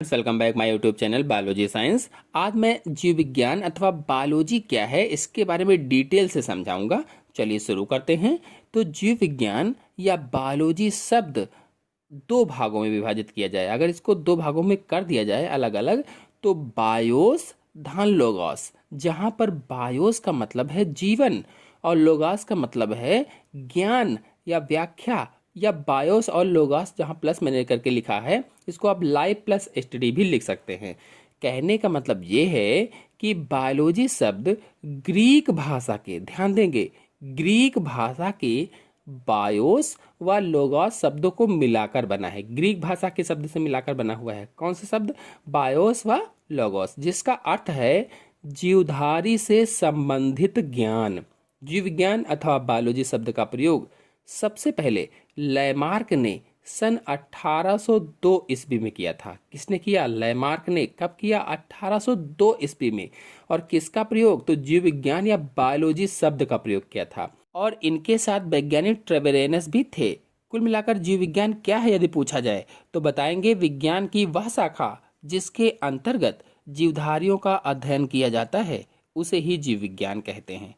Welcome back my YouTube channel biology science. आज मैं जीव विज्ञान अथवा बायोलॉजी क्या है इसके बारे में डिटेल से समझाऊंगा। चलिए शुरू करते हैं। तो जीव विज्ञान या बायोलॉजी शब्द दो भागों में विभाजित किया जाए। अगर इसको दो भागों में कर दिया जाए अलग अलग, तो बायोस धन लोगोस, जहाँ पर बायोस का मतलब है जीवन और लोगास का मतलब है ज्ञान या व्याख्या, या बायोस और लोगास जहाँ प्लस मैंने करके लिखा है, इसको आप लाइफ प्लस स्टडी भी लिख सकते हैं। कहने का मतलब ये है कि बायोलॉजी शब्द ग्रीक भाषा के, ध्यान देंगे, ग्रीक भाषा के बायोस व लोगोस शब्दों को मिलाकर बना है। ग्रीक भाषा के शब्द से मिलाकर बना हुआ है। कौन से शब्द? बायोस व लोगोस, जिसका अर्थ है जीवधारी से संबंधित ज्ञान। जीव विज्ञान अथवा बायोलॉजी शब्द का प्रयोग सबसे पहले लैमार्क ने सन 1802 ईस्वी में किया था। किसने किया? लैमार्क ने। कब किया? 1802 ईस्वी में। और किसका प्रयोग? तो जीव विज्ञान या बायोलॉजी शब्द का प्रयोग किया था। और इनके साथ वैज्ञानिक ट्रेवेरेनस भी थे। कुल मिलाकर जीव विज्ञान क्या है यदि पूछा जाए तो बताएंगे विज्ञान की वह शाखा जिसके अंतर्गत जीवधारियों का अध्ययन किया जाता है, उसे ही जीव विज्ञान कहते हैं।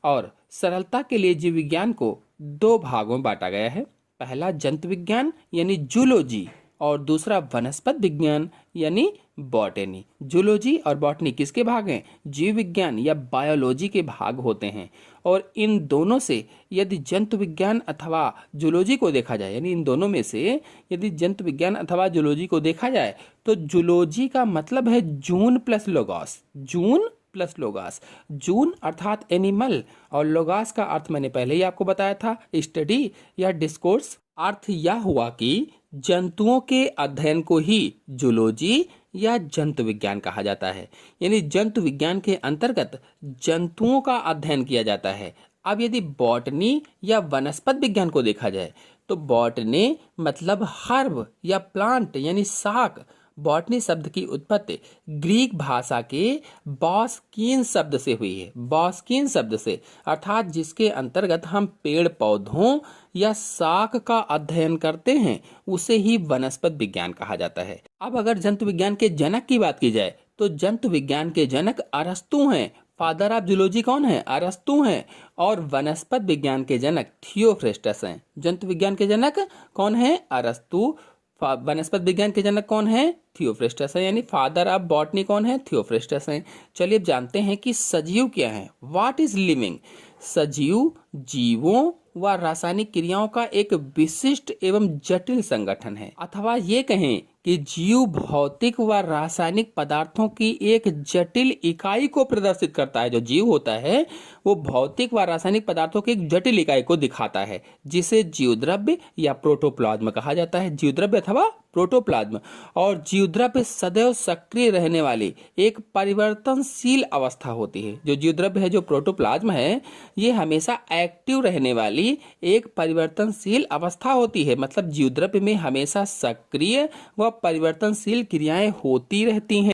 और सरलता के लिए जीव विज्ञान को दो भागों में बांटा गया है। पहला जंतु विज्ञान यानी जूलॉजी, और दूसरा वनस्पति विज्ञान यानी बॉटनी। जूलॉजी और बॉटनी किसके भाग हैं? जीव विज्ञान या बायोलॉजी के भाग होते हैं। और इन दोनों से यदि जंतु विज्ञान अथवा जूलॉजी को देखा जाए, यानी इन दोनों में से यदि जंतु विज्ञान अथवा जूलॉजी को देखा जाए, तो जूलॉजी का मतलब है जून प्लस लोगोस। जून प्लस लोगास। जून अर्थात एनिमल, और लोगास का अर्थ मैंने पहले ही आपको बताया था, स्टडी या डिस्कोर्स। अर्थ यह हुआ कि जंतुओं के अध्ययन को ही जूलॉजी या जंतु विज्ञान कहा जाता है। यानी जंतु विज्ञान के अंतर्गत जंतुओं का अध्ययन किया जाता है। अब यदि बॉटनी या वनस्पति विज्ञान को देखा जाए, तो बॉटनी मतलब हर्ब या प्लांट यानी शाक। बॉटनी शब्द की उत्पत्ति ग्रीक भाषा के बॉस्कीन शब्द से हुई है। बॉस्कीन शब्द से, अर्थात जिसके अंतर्गत हम पेड़ पौधों या शाक का अध्ययन करते हैं, उसे ही वनस्पति विज्ञान कहा जाता है। अब अगर जंतु विज्ञान के जनक की बात की जाए, तो जंतु विज्ञान के जनक अरस्तु हैं। फादर ऑफ जूलॉजी कौन है? अरस्तु हैं। और वनस्पति विज्ञान के जनक थियोफ्रेस्टस हैं। जंतु विज्ञान के जनक कौन है? अरस्तु। वनस्पति विज्ञान के जनक कौन है? थियोफ्रेस्टस है। यानी फादर ऑफ बॉटनी कौन है? थियोफ्रेस्टस है। चलिए अब जानते हैं कि सजीव क्या है। What is living? सजीव जीवों व रासायनिक क्रियाओं का एक विशिष्ट एवं जटिल संगठन है, अथवा ये कहें कि जीव भौतिक व रासायनिक पदार्थों की एक जटिल इकाई को प्रदर्शित करता है। जो जीव होता है वो भौतिक व रासायनिक पदार्थों की एक जटिल इकाई को दिखाता है, जिसे जीवद्रव्य या प्रोटोप्लाज्म कहा जाता है। जीवद्रव्य अथवा प्रोटोप्लाज्म। और जीवद्रव्य सदैव सक्रिय रहने वाली एक परिवर्तनशील अवस्था होती है। जो जीवद्रव्य है, जो प्रोटोप्लाज्म है, ये हमेशा एक्टिव रहने वाली एक परिवर्तनशील अवस्था होती है। मतलब जीवद्रव्य में हमेशा सक्रिय व परिवर्तनशील क्रियाएं होती रहती हैं।